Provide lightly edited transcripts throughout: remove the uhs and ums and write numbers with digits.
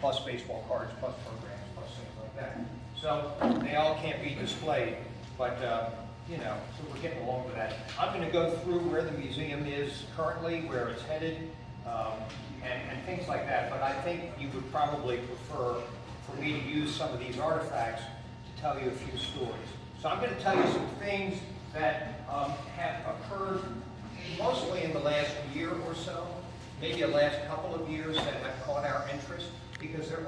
plus baseball cards, plus programs, plus things like that. So they all can't be displayed, but you know, so we're getting along with that. I'm going to go through where the museum is currently, where it's headed, and things like that. But I think you would probably prefer for me to use some of these artifacts to tell you a few stories. So I'm going to tell you some things that have occurred mostly in the last year or so, maybe the last couple of years, that have caught our interest, because there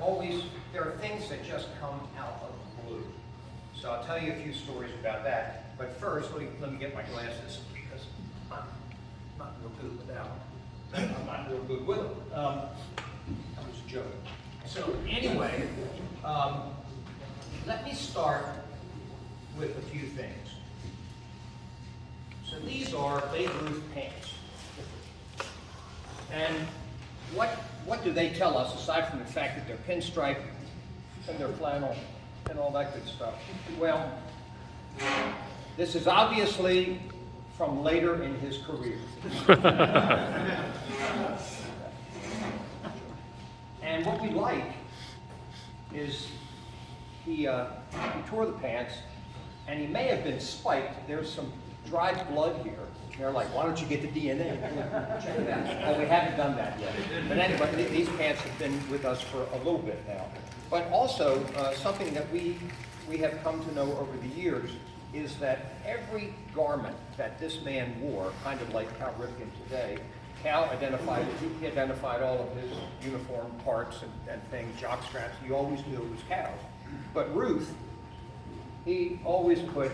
are things that just come out of the blue. So I'll tell you a few stories about that. But first, let me get my glasses, because I'm not real good without them. I'm not real good with them. That was a joke. So anyway, let me start with a few things. So these are Babe Ruth pants. And what do they tell us, aside from the fact that they're pinstripe and they're flannel and all that good stuff? Well, this is obviously from later in his career. And what we like is he tore the pants, and he may have been spiked. There's some dried blood here. They're like, why don't you get the DNA? Check it out. Well, we haven't done that yet. But anyway, these pants have been with us for a little bit now. But also, something that we have come to know over the years is that every garment that this man wore, kind of like Cal Ripken today, Cal he identified all of his uniform parts and things, jock straps. You always knew it was Cal's. But Ruth, he always put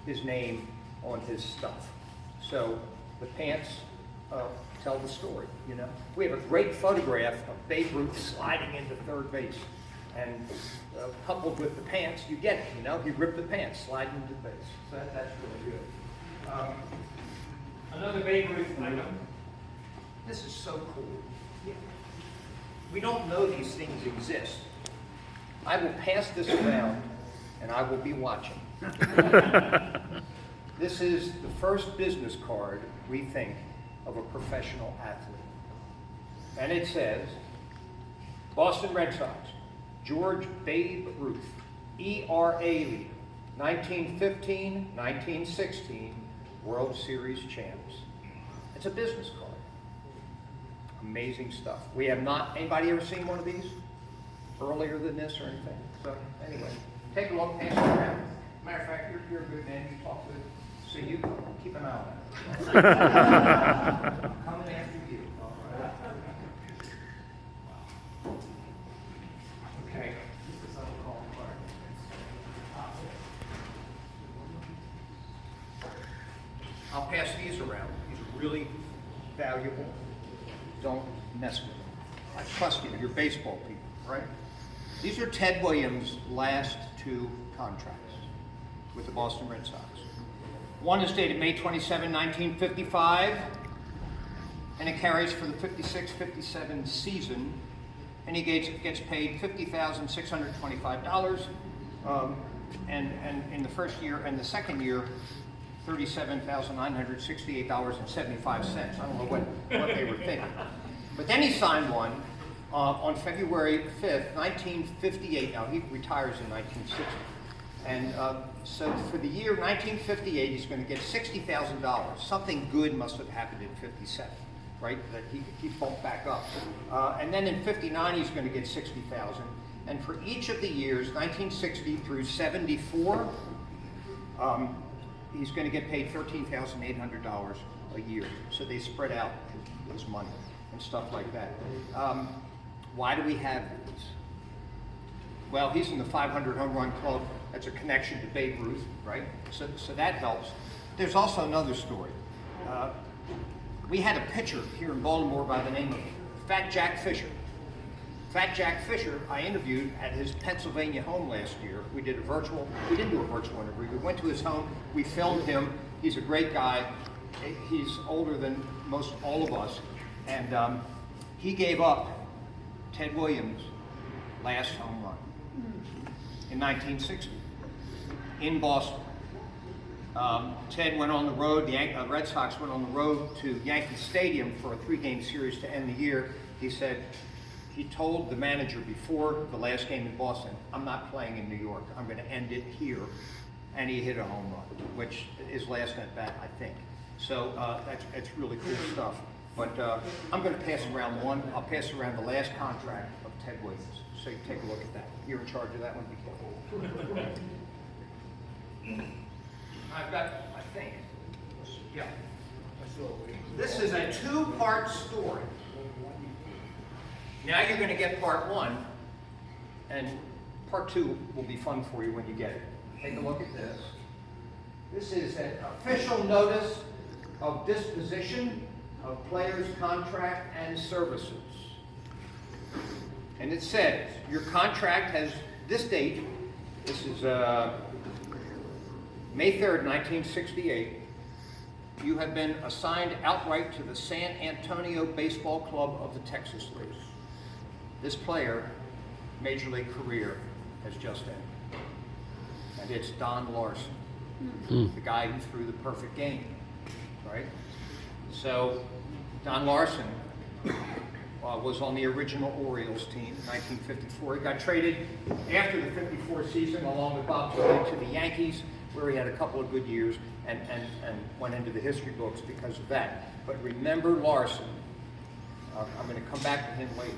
his name on his stuff. So the pants tell the story, you know. We have a great photograph of Babe Ruth sliding into third base. And coupled with the pants, you get it, you know. He ripped the pants, sliding into base. So that's really good. Another Babe Ruth item. This is so cool. We don't know these things exist. I will pass this around, and I will be watching. This is the first business card, we think, of a professional athlete. And it says, Boston Red Sox, George Babe Ruth, ERA leader, 1915, 1916, World Series champs. It's a business card. Amazing stuff. We have not, anybody ever seen one of these earlier than this or anything? So anyway, take a look, pass it around. Matter of fact, you're a good man, you talk with, so you keep an eye on that. Coming after you. All right. Okay. I'll pass these around. These are really valuable. Don't mess with them. I trust you. You're baseball people, right? These are Ted Williams' last two contracts with the Boston Red Sox. One is dated May 27, 1955, and it carries for the 56-57 season, and he gets paid $50,625, and in the first year and the second year, $37,968.75. I don't know what they were thinking. But then he signed one on February 5th, 1958. Now, he retires in 1960. And so for the year 1958, he's going to get $60,000. Something good must have happened in 57, right? That he bumped back up. And then in 59, he's going to get $60,000. And for each of the years, 1960 through 74, he's going to get paid $13,800 a year. So they spread out his money and stuff like that. Why do we have these? Well, he's in the 500 home run club. That's a connection to Babe Ruth, right? So that helps. There's also another story. We had a pitcher here in Baltimore by the name of Fat Jack Fisher. Fat Jack Fisher, I interviewed at his Pennsylvania home last year. We didn't do a virtual interview. We went to his home, we filmed him. He's a great guy. He's older than most all of us. And he gave up Ted Williams' last home run in 1960 in Boston. Ted went on the road, the Red Sox went on the road to Yankee Stadium for a 3-game series to end the year. He said he told the manager before the last game in Boston, I'm not playing in New York, I'm gonna end it here. And he hit a home run, which is last at bat, I think. So that's really cool stuff. But I'm gonna pass around one. I'll pass around the last contract of Ted Williams. So you take a look at that. You're in charge of that one, be careful. I've got, I think, yeah. This is a two-part story. Now you're gonna get part one, and part two will be fun for you when you get it. Take a look at this. This is an official notice of disposition of players' contract and services. And it says, your contract has this date. This is May 3rd, 1968. You have been assigned outright to the San Antonio Baseball Club of the Texas League. This player, Major League career, has just ended. And it's Don Larson, the guy who threw the perfect game, right? So Don Larson was on the original Orioles team in 1954. He got traded after the 54 season along with Bob Kelly to the Yankees, where he had a couple of good years and went into the history books because of that. But remember Larson. I'm going to come back to him later.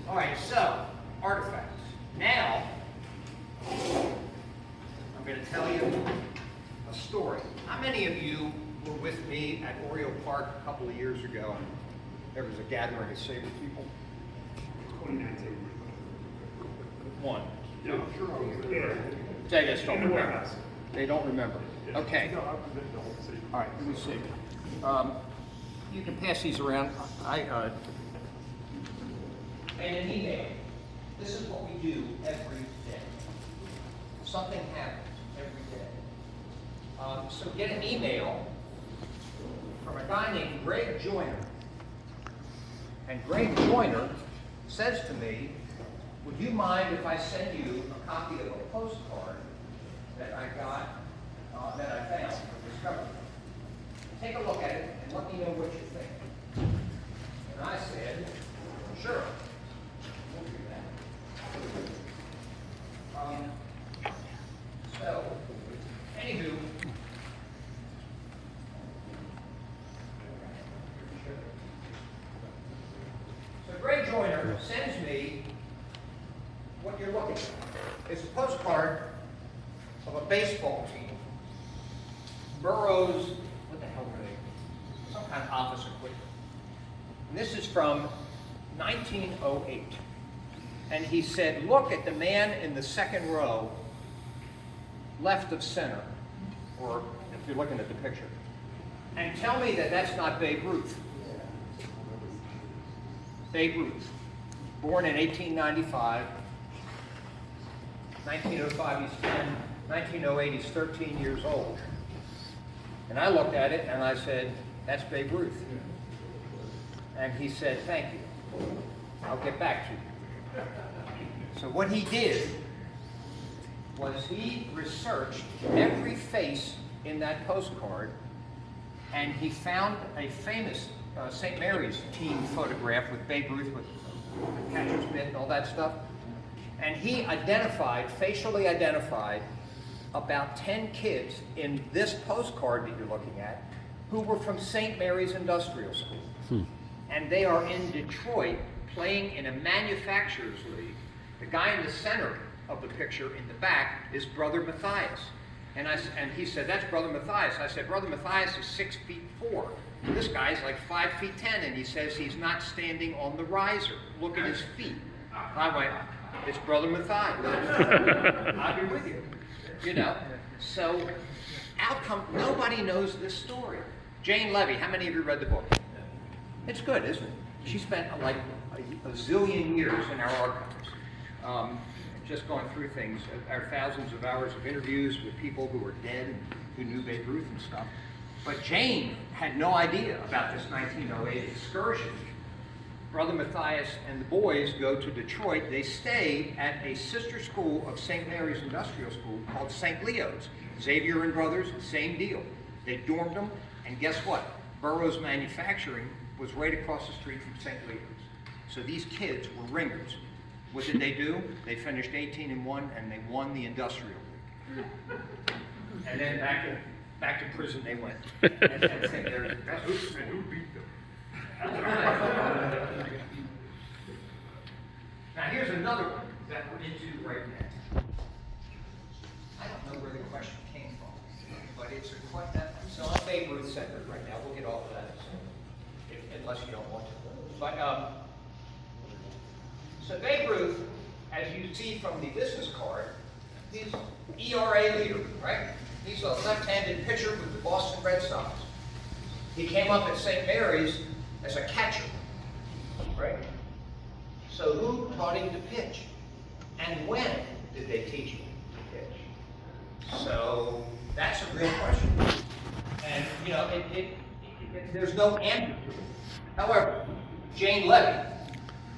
All right, so, artifacts. Now, I'm going to tell you a story. How many of you were with me at Oriole Park a couple of years ago? There was a gathering of SABR people. 2019. One. Yeah, sure I was there. They just don't In the remember. warehouse. They don't remember. Yeah. Okay. No, I was at the whole city. All right, let me see. You can pass these around. And an email. This is what we do every day. Something happens every day. So get an email from a guy named Greg Joyner. And Greg Joyner says to me, would you mind if I send you a copy of a postcard that I got, that I found from Discovery? Take a look at it and let me know what you think. And I said, sure. We'll do that. So, anywho, so Greg Joyner sends me what you're looking at. It's a postcard of a baseball team. Burroughs, what the hell are they? Some kind of office equipment. And this is from 1908. And he said, look at the man in the second row, left of center, or if you're looking at the picture, and tell me that that's not Babe Ruth. Babe Ruth, born in 1895, 1905 he's 10, 1908 he's 13 years old. And I looked at it and I said, that's Babe Ruth. And he said, thank you. I'll get back to you. So what he did was he researched every face in that postcard, and he found a famous St. Mary's team photograph with Babe Ruth with the catcher's mitt and all that stuff. And he identified, facially identified, about 10 kids in this postcard that you're looking at who were from St. Mary's Industrial School. And they are in Detroit playing in a manufacturer's league. The guy in the center of the picture in the back is Brother Matthias. And he said, that's Brother Matthias. I said, Brother Matthias is 6'4". This guy's like 5'10", and he says he's not standing on the riser. Look at his feet. I went, it's Brother Matthias. I'll be with you. You know, so outcome, nobody knows this story. Jane Levy, how many of you read the book? It's good, isn't it? She spent like a zillion years in our archives, just going through things, our thousands of hours of interviews with people who were dead and who knew Babe Ruth and stuff. But Jane had no idea about this 1908 excursion. Brother Matthias and the boys go to Detroit. They stay at a sister school of St. Mary's Industrial School called St. Leo's. Xavier and Brothers, same deal. They dormed them, and guess what? Burroughs Manufacturing was right across the street from St. Leo's. So these kids were ringers. What did they do? They finished 18-1, and they won the Industrial League. And then back to prison they went. And who beat them? Now here's another one that we're into right now. I don't know where the question came from, but it's a question. So I'm Babe Ruth centered right now. We'll get off of that unless you don't want to. But so Babe Ruth, as you see from the business card, he's ERA leader, right? He's a left-handed pitcher with the Boston Red Sox. He came up at St. Mary's as a catcher, right? So who taught him to pitch? And when did they teach him to pitch? So that's a real question. And, you know, there's no answer to it. However, Jane Levy.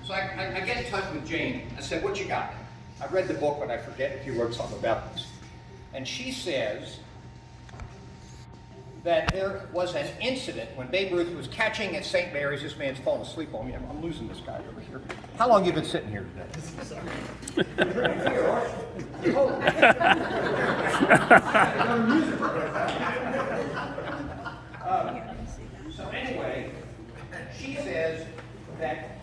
So I get in touch with Jane. I said, what you got? I read the book, but I forget if you wrote something about this. And she says that there was an incident when Babe Ruth was catching at St. Mary's. This man's falling asleep on me. I'm losing this guy over here. How long have you been sitting here today? So anyway, she says that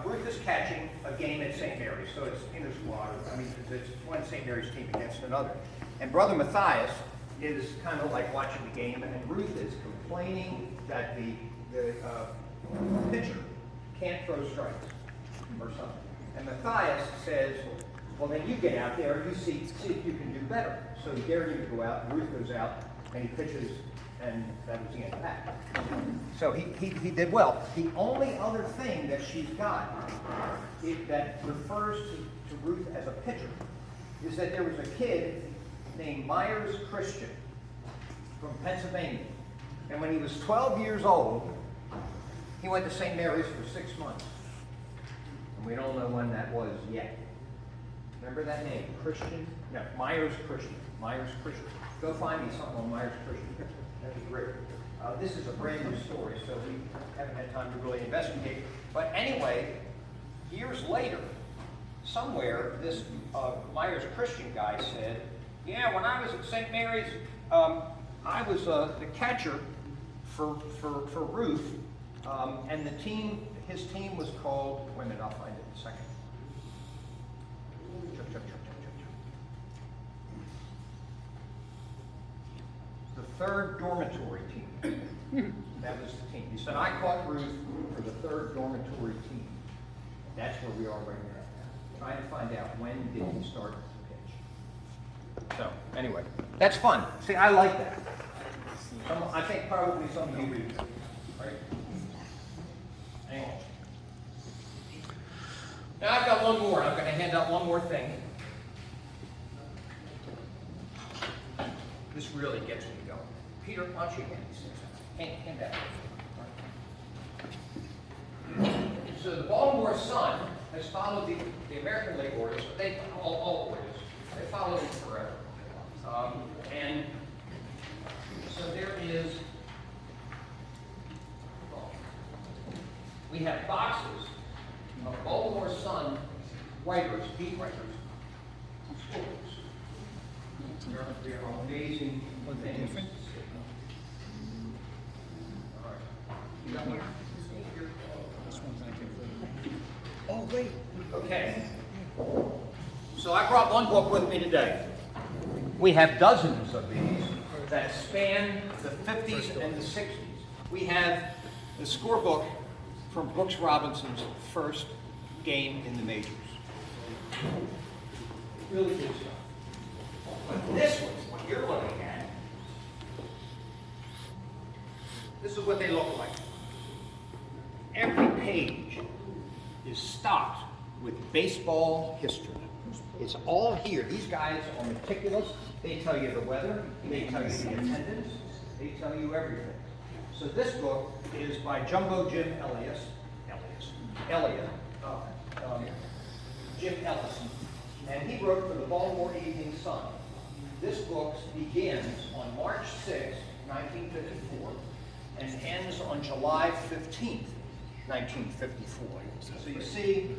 Ruth is catching a game at St. Mary's, so it's inter-squad. I mean, it's one St. Mary's team against another. And Brother Matthias is kind of like watching the game, and Ruth is complaining that the pitcher can't throw strikes or something. And Matthias says, well, then you get out there and you see if you can do better. So he dared him to go out, and Ruth goes out, and he pitches, and that was the end of that. So he did well. The only other thing that she's got that refers to Ruth as a pitcher is that there was a kid named Myers Christian from Pennsylvania. And when he was 12 years old, he went to St. Mary's for 6 months. And we don't know when that was yet. Remember that name? Christian? No, Myers Christian. Myers Christian. Go find me something on Myers Christian. That'd be great. This is a brand new story, so we haven't had time to really investigate. But anyway, years later, somewhere, this Myers Christian guy said, yeah, when I was at St. Mary's, I was the catcher for Ruth, and his team was called, wait a minute, I'll find it in a second. The third dormitory team. That was the team. He said, I caught Ruth for the third dormitory team. That's where we are right now. Trying to find out when did he start to pitch. So, anyway, that's fun. See, I like that. I think probably some of you read that, right? Hang on. Now I've got one more. I'm going to hand out one more thing. This really gets me going. Peter, why don't you hand these things out? Hand that. So the Baltimore Sun has followed the American League Orioles, but they all Orioles. They followed them forever. And so there is, we have boxes of Baltimore Sun writers, beat writers, stories. They're amazing things. All right. You got one? Oh, wait. Okay. So I brought one book with me today. We have dozens of these that span the 50s and the 60s. We have the scorebook from Brooks Robinson's first game in the majors. Really good stuff. But this one, what you're looking at, this is what they look like. Every page is stocked with baseball history. It's all here. These guys are meticulous. They tell you the weather. They tell you the attendance. They tell you everything. So this book is by Jumbo Jim Jim Ellison, and he wrote for the Baltimore Evening Sun. This book begins on March 6, 1954, and ends on July 15th, 1954. So you see,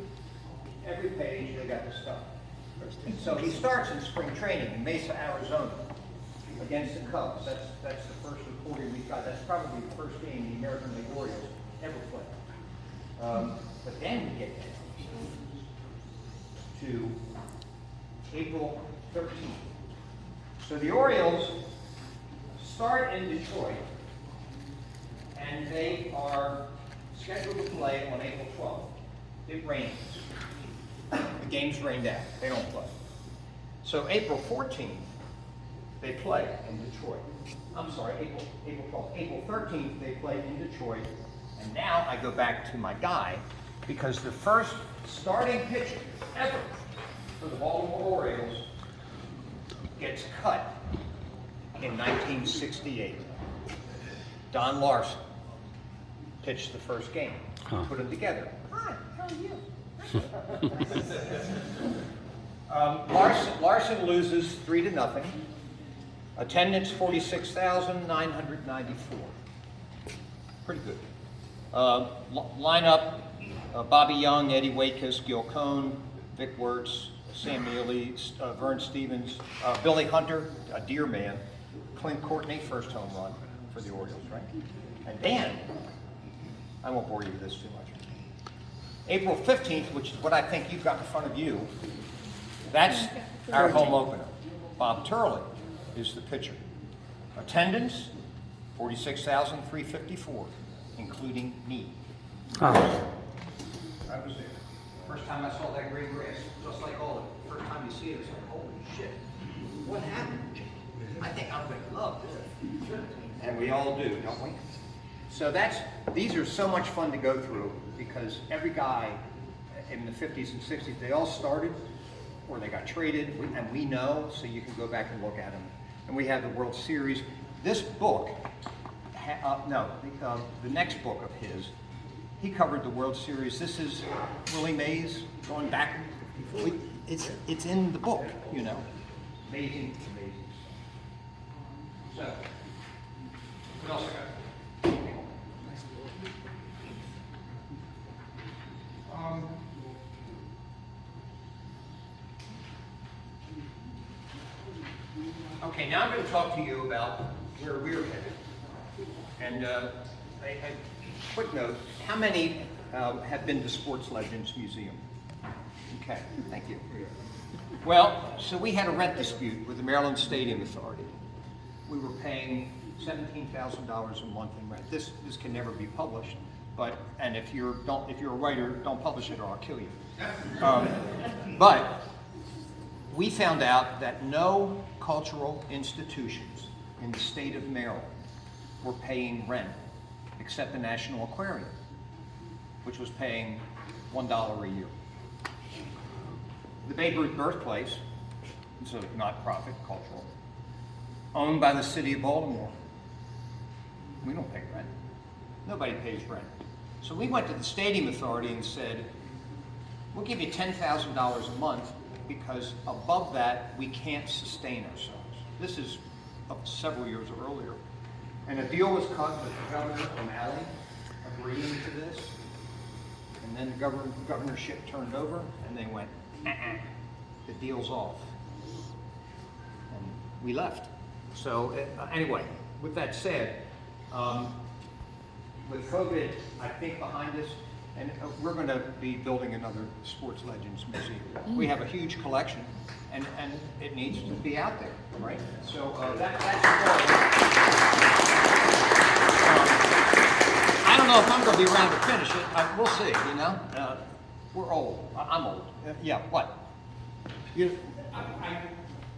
every page, they got the stuff. So he starts in spring training in Mesa, Arizona, against the Cubs. That's the first reporting we got. That's probably the first game the American League Orioles ever played. But then we get to April 13th. So the Orioles start in Detroit, and they are scheduled to play on April 12th. It rains. The game's rained out. They don't play. So April 14th, they play in Detroit. I'm sorry, April 12th. April 13th, they play in Detroit. And now I go back to my guy, because the first starting pitcher ever for the Baltimore Orioles gets cut in 1968. Don Larson pitched the first game. Put them together. Hi, how are you? Larson loses 3-0. Attendance 46,994. Pretty good. Lineup: Bobby Young, Eddie Waitkus, Gil Cohn, Vic Wirtz, Sam Neely, Vern Stevens, Billy Hunter, a deer man, Clint Courtney, first home run for the Orioles, right? And then, I won't bore you with this too much. April 15th, which is what I think you've got in front of you, that's our home opener. Bob Turley is the pitcher. Attendance, 46,354, including me. Oh. I was there. First time I saw that gray grass, just like all of it. First time you see it, it's like, holy shit, what happened? I think I'm going to love this. And we all do, don't we? So these are so much fun to go through, because every guy in the 50s and 60s, they all started or they got traded, and we know, so you can go back and look at them. And we have the World Series. This book, the next book of his, he covered the World Series. This is Willie Mays going back. It's in the book, you know. Amazing. So, what else I got? Okay, now I'm going to talk to you about where we're headed. And a quick note, how many have been to Sports Legends Museum? Okay, thank you. Well, so we had a rent dispute with the Maryland Stadium Authority. We were paying $17,000 a month in rent. This can never be published, and if you're a writer, don't publish it or I'll kill you. But we found out that no cultural institutions in the state of Maryland were paying rent except the National Aquarium, which was paying $1 a year. The Babe Ruth Birthplace is a not-profit cultural, owned by the city of Baltimore. We don't pay rent. Nobody pays rent. So we went to the Stadium Authority and said, we'll give you $10,000 a month, because above that, we can't sustain ourselves. This is several years earlier. And a deal was cut with Governor O'Malley agreeing to this. And then the governorship turned over, and they went, the deal's off. And we left. So anyway, with that said, with COVID, I think, behind us, and we're going to be building another Sports Legends Museum. We have a huge collection, and it needs to be out there, right? So that's the goal. I don't know if I'm going to be around to finish it. We'll see, you know? We're old. I'm old. Yeah, what? I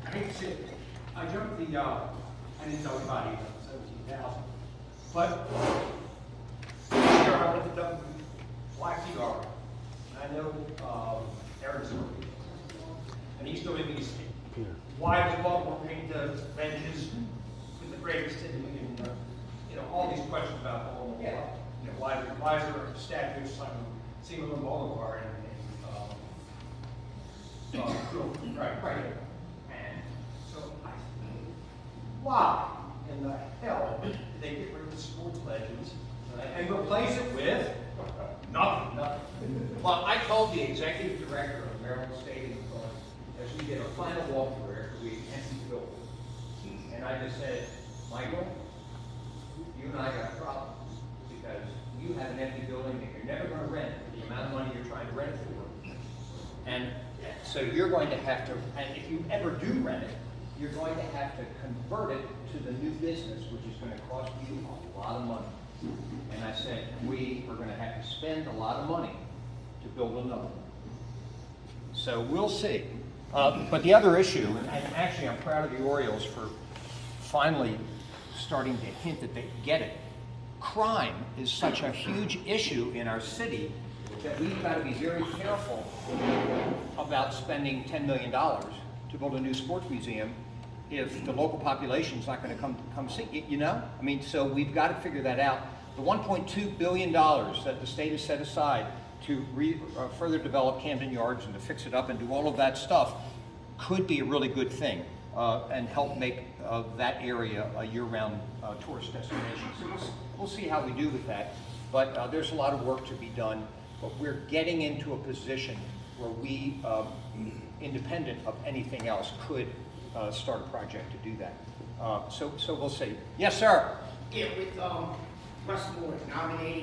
hate to say it. I jumped the, I didn't tell anybody, 17,000. But, sure, I looked up Black Cigar, and I know Aaron's story. And he's still in these. Why does Baltimore paint the benches with the greatest and all these questions about Baltimore? Yeah. Why is there a statue of Simon Bolivar right. And so I said, why in the hell legends. And replace it with nothing. Nothing. Well, I told the executive director of Maryland Stadium Authority, as we did a final walkthrough after we emptied the building, and I just said, Michael, you and I got a problem, because you have an empty building that you're never gonna rent for the amount of money you're trying to rent it for. And so you're going to have to, and if you ever do rent it, you're going to have to convert it to the new business, which is gonna cost you a lot of money. And I said, we are gonna have to spend a lot of money to build another one. So we'll see. But the other issue, and actually I'm proud of the Orioles for finally starting to hint that they get it. Crime is such a huge issue in our city that we've got to be very careful about spending $10 million to build a new sports museum if the local population's not going to come see it, you know? I mean, so we've got to figure that out. The $1.2 billion that the state has set aside to further develop Camden Yards and to fix it up and do all of that stuff could be a really good thing and help make that area a year-round tourist destination. So we'll see how we do with that. But there's a lot of work to be done. But we're getting into a position where we, independent of anything else, could start a project to do that. So we'll see. Yes, sir. Yeah, with Russell nominating